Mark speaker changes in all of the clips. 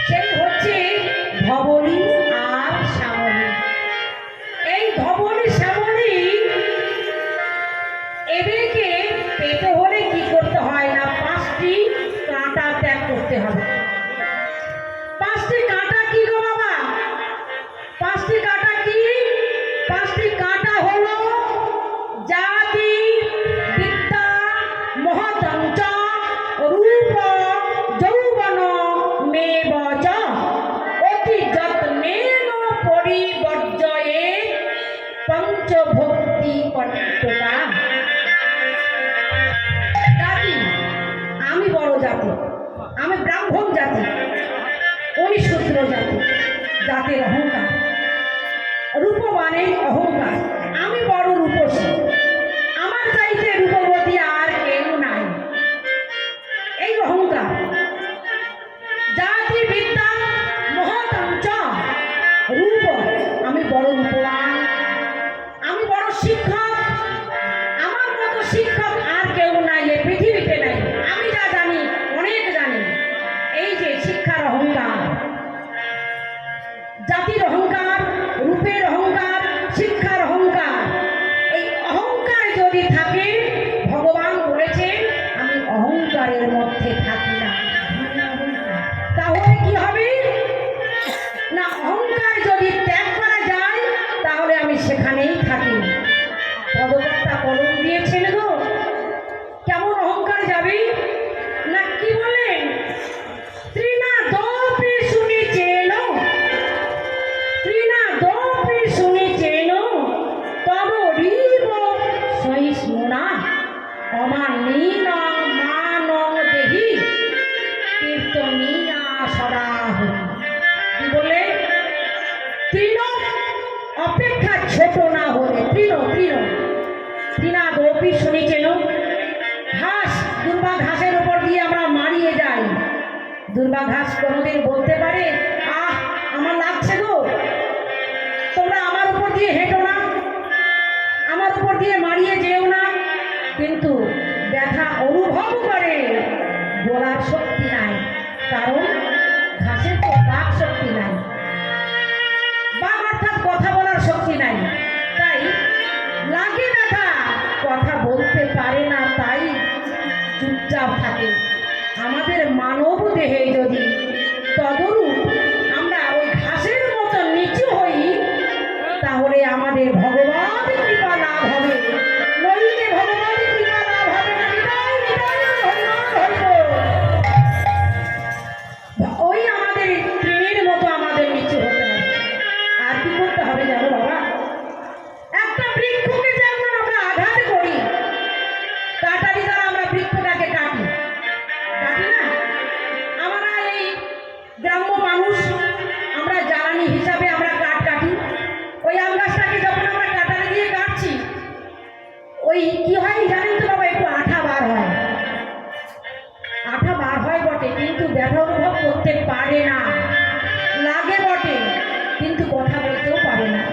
Speaker 1: সেই হচ্ছে ধবনী আর শ্যামলী। এই ধবনী শ্যামলী এদেরকে পেতে হলে কি করতে হয় না, 5টি কাঁটা ত্যাগ করতে হবে। 5টি কাঁটা কি গো বাবা? 5টি কাঁটা কি? 5টি কাঁটা হলো জাতি বিদ্যা মহতঞ্চ রূপ যৌবন মেব চ অতি যত্নেন পরিবর্জয়ে পঞ্চভক্তি কর্তৃকা। জাতি, আমি বড় জাতি, আমি ব্রাহ্মণ জাতি, উনি শূদ্র জাতি। জাতির অহংকার, রূপবানের অহংকার, আমি বড় রূপসী, আমার চাইতে রূপবতী আর কেউ নাই, এই অহংকার। জাতি বিদ্যা মহতঞ্চ রূপ, আমি বড় রূপবান, আমি বড় শিক্ষক, আমার মতো শিক্ষক আর কেউ নাই এই পৃথিবীতে নাই, আমি যা জানি অনেক জানি। এই যে শিক্ষার অহংকার, জাতির অহংকার, রূপের অহংকার, শিক্ষার অহংকার, এই অহংকার যদি থাকে, ভগবান বলেছেন আমি অহংকারের মধ্যে থাকি না। তাহলে কি হবে না, অহংকার যদি ত্যাগ করা যায় তাহলে আমি সেখানেই থাকি। পদকর্তা কলম দিয়েছেন গো, কেমন অহংকার যাবে না, কি বলেন, ত্রিনা দপি শুনিছেন, ত্রিনা দপি শুনিছেন তব রিব সহিষ্ণুনা অমানীন মানং দেহি কীর্তনিয়া সদা হরি। কি বলে, তৃণ অপেক্ষা ছোট না হলে, তৃণ তৃণ তৃণা দপি শুনিছেন, ঘাস, দুর্বা ঘাসের উপর দিয়ে আমরা মারিয়ে যাই, দুর্বা ঘাস কোনোদিন বলতে পারে আহ আমার লাগছে গো, তোমরা আমার উপর দিয়ে হেঁটো না, আমার উপর দিয়ে মারিয়ে যেও না, কিন্তু ব্যথা অনুভব করে, বলার শক্তি নাই, কারণ ঘাসের তো বাক শক্তি নাই, বাক অর্থাৎ কথা বলার শক্তি নাই, তাই লাগে ব্যথা, কথা বলতে পারে না, তাই চুপচাপ থাকে। আমাদের মানব দেহে যদি তদরূপ আমরা ওই ঘাসের মতো নিচু হই, তাহলে আমাদের ভগবান কৃপা লাভ হবে, নইলে ভগবান কৃপা লাভ হবে না। নিতাই নিতাই হরিনাম হরিবোল। ওই আমাদের তৃণের মতো আমাদের নিচু হতে হবে। আর কি করতে হবে জানো বাবা, একটা বৃক্ষকে যেমন আমরা আঘাত করি, কাটারি দ্বারা আমরা বৃক্ষটাকে কাটি, কাটি না, আমরা এই গ্রাম্য মানুষ, আমরা জ্বালানি হিসাবে আমরা কাঠ কাটি, ওই আম গাছটাকে যখন আমরা কাটারি দিয়ে কাটছি, ওই কি হয় জানেন তো বাবা, একটু আঠা বার হয়, আঠা বার হয় বটে, কিন্তু ব্যথা অনুভব করতে পারে না, লাগে বটে, কিন্তু কথা বলতেও পারে না।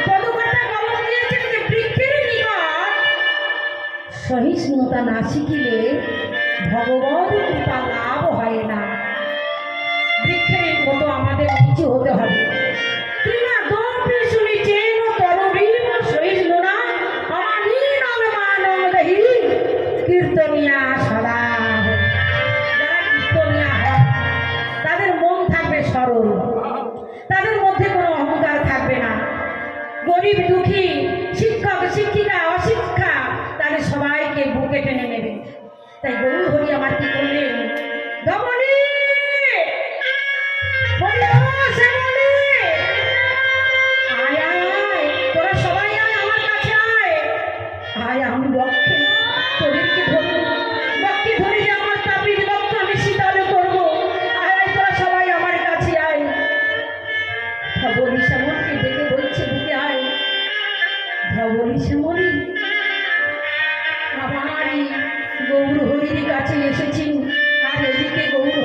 Speaker 1: পদকর্তা কলম দিয়েছেন যে বৃক্ষের নিকট সহিষ্ণুতা না শিখিলে ভগবত কৃপা লাভ হয় না। বৃক্ষের মতো আমাদের নিচু হতে হবে। তৃণা দপি শুনিছেন তব রিব সহিষ্ণুনা অমানীন মানং দেহি কীর্তনিয়া সদা হরি। যারা কীর্তনিয়া হয় তাদের মন থাকবে সরল, তাদের মধ্যে কোনো অহংকার থাকবে না, গরিব দুঃখী, শিক্ষক শিক্ষিকা অশিক্ষা, তাদের সবাইকে বুকে টেনে নেবে। তাই গরু হরি আমার কি করলেন, ধমনী আয় আয়, তোরা সবাই আয় আমার কাছে আয়, আয় আমি বক্ষে তোদেরকে ধরবো, বক্ষে ধরে যে আমার তাপির বক্ষ আমি শীতল করবো, আয় আয় তোরা সবাই আমার কাছে আয়। ধবলী শ্যামলকে ডেকে বলছে বুকে আয়, ধবলী শ্যামলী আমারই গৌর হরির কাছে এসেছি, আর এদিকে গৌর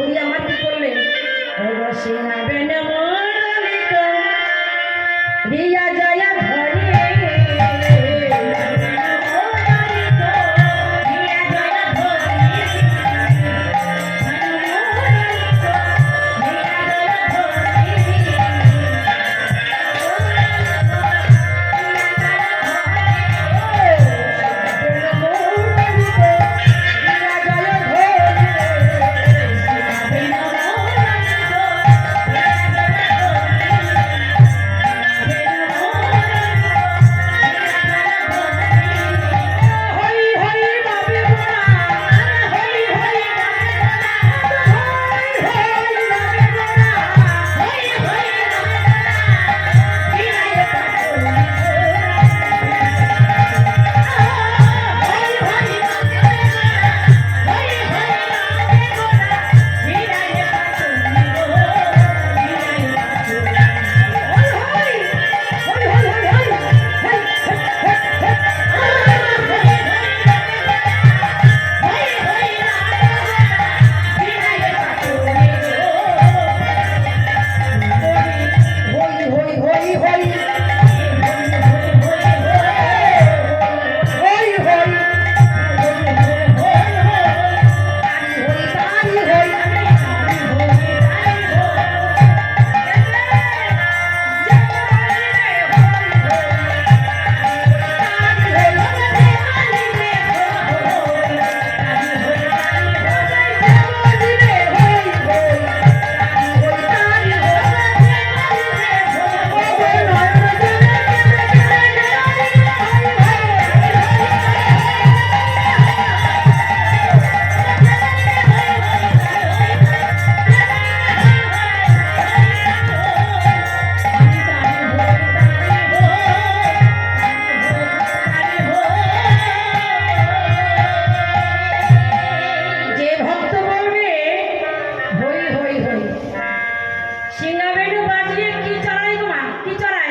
Speaker 1: সিঙ্গা বেনু বাজিয়ে কি চড়াই গো মা, কি চড়াই?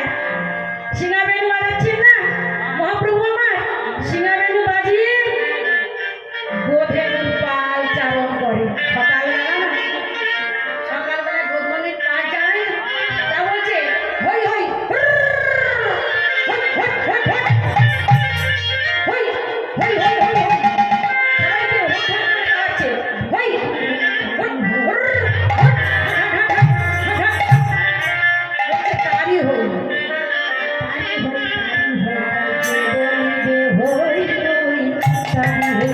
Speaker 1: সিঙ্গা বেনু বাজাচ্ছেন না মহাপ্রভু আমার, সিঙ্গা বেনু বাজিয়ে গোধেনুর পাল চারণ করে। সকালবেলা না, সকালবেলা গোধনের পাল চালায়, তা বলছে হই হই হুরর, হই হই হই হই, হই হই হই হই হই, সবাইকে হই হই করে খাওয়াচ্ছে। হই হই হুরর, হই বলছে তারই হই, তারই হই, তারই হই, যে বলে যে হই হই, তারই হই,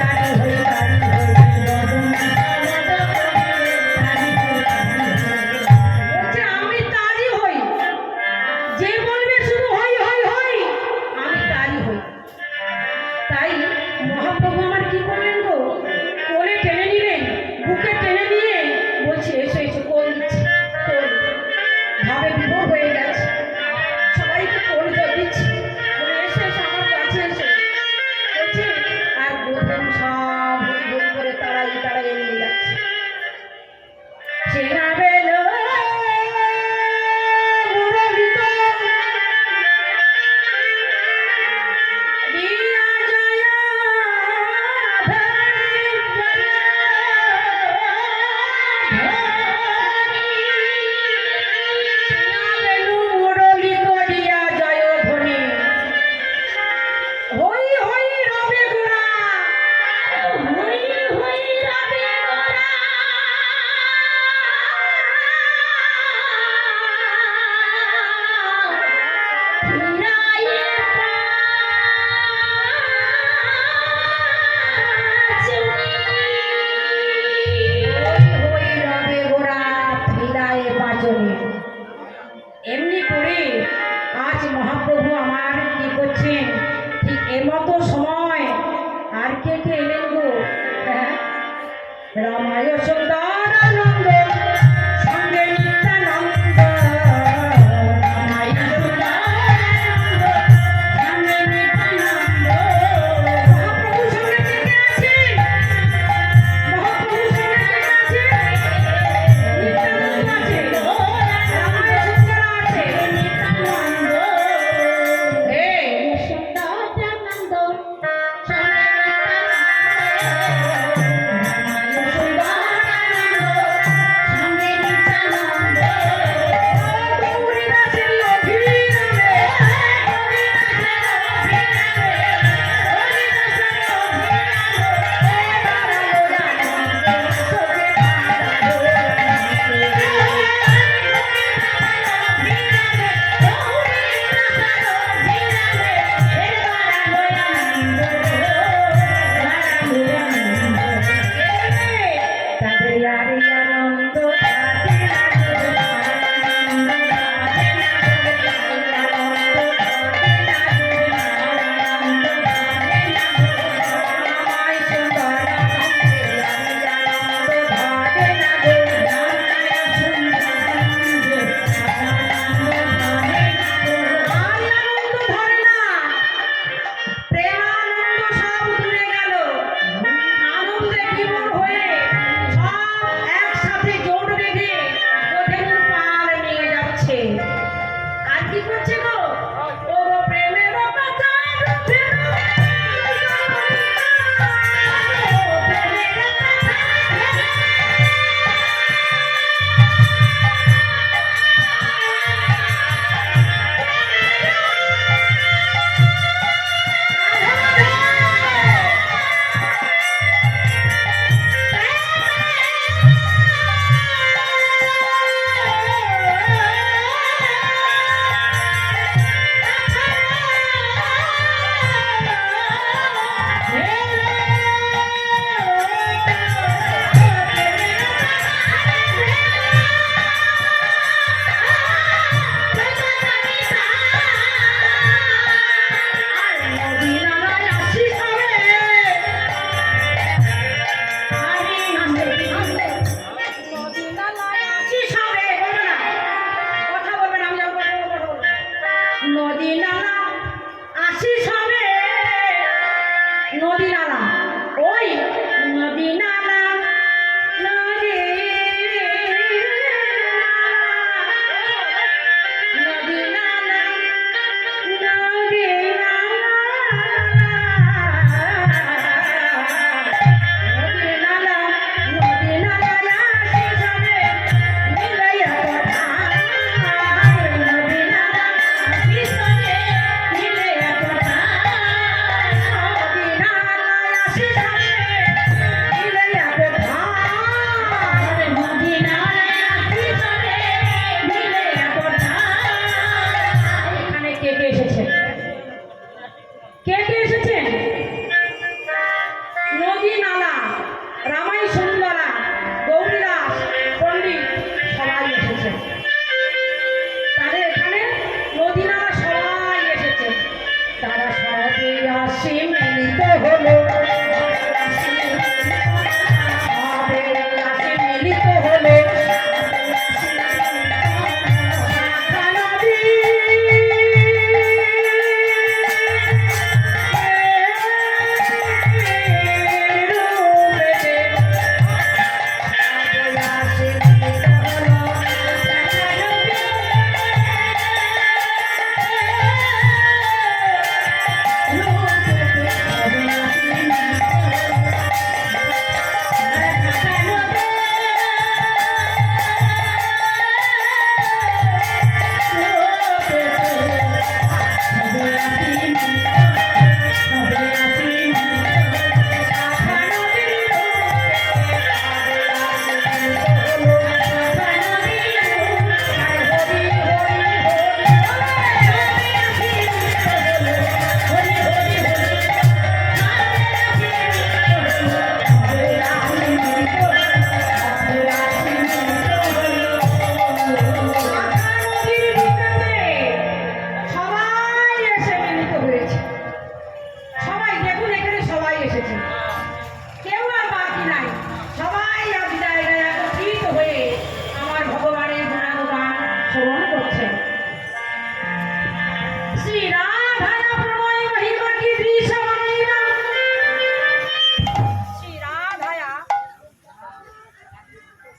Speaker 1: তারই হই, বলছে আমি তারই হই, যে বলবে শুধু হই হই হই, আমি তারই হই। তাই মহাপ্রভু আমার কি করলেন গো, কোলে টেনে নিলেন, বুকে টেনে নিয়ে বলছে এসো এসো, কোল দিচ্ছি, কোল। ভাবে বিভোর হয়ে গেছে, সবাইকে কোল জল দিচ্ছি, বলে এসো এসো আমার কাছে এসো বলছে। আর গোধন সব হই হই করে তাড়াই তাড়াই এগিয়ে যাচ্ছে। চেনা বেলো মুরলিত রিয়া জয় হই হই রবে গোরা, হই হই রবে গোরা, ফিরায়ে পাচুনি, হই হই রবে গোরা, ফিরায়ে পাচুনি। এমনি করে আজ মহাপ্রভু আমার কি করছেন, ঠিক এমতো সময় আর কে কে এলেন গো, হ্যাঁ, রামায় সুন্দর আনন্দ সঙ্গে নিত্যানন্দ, রামায় সুন্দর আনন্দ সঙ্গে নিত্যানন্দ। মহাপ্রভু সঙ্গে কে কে আছে? মহাপ্রভু সঙ্গে কে কে আছে? নিত্যানন্দ আছে, রামায় সুন্দর আছে, নিত্যানন্দ, এই সুন্দর আনন্দ সঙ্গে নিত্যানন্দ। কে কে এসেছেন? নদী নালা, রামাই সুন্দরা, গৌরীদাস, পণ্ডিত সবাই এসেছেন। তাদের এখানে নদী নালা সবাই এসেছে। তারা সবে আসে মিলিত হলো, সবে আসে মিলিত হলো। শ্রীরাম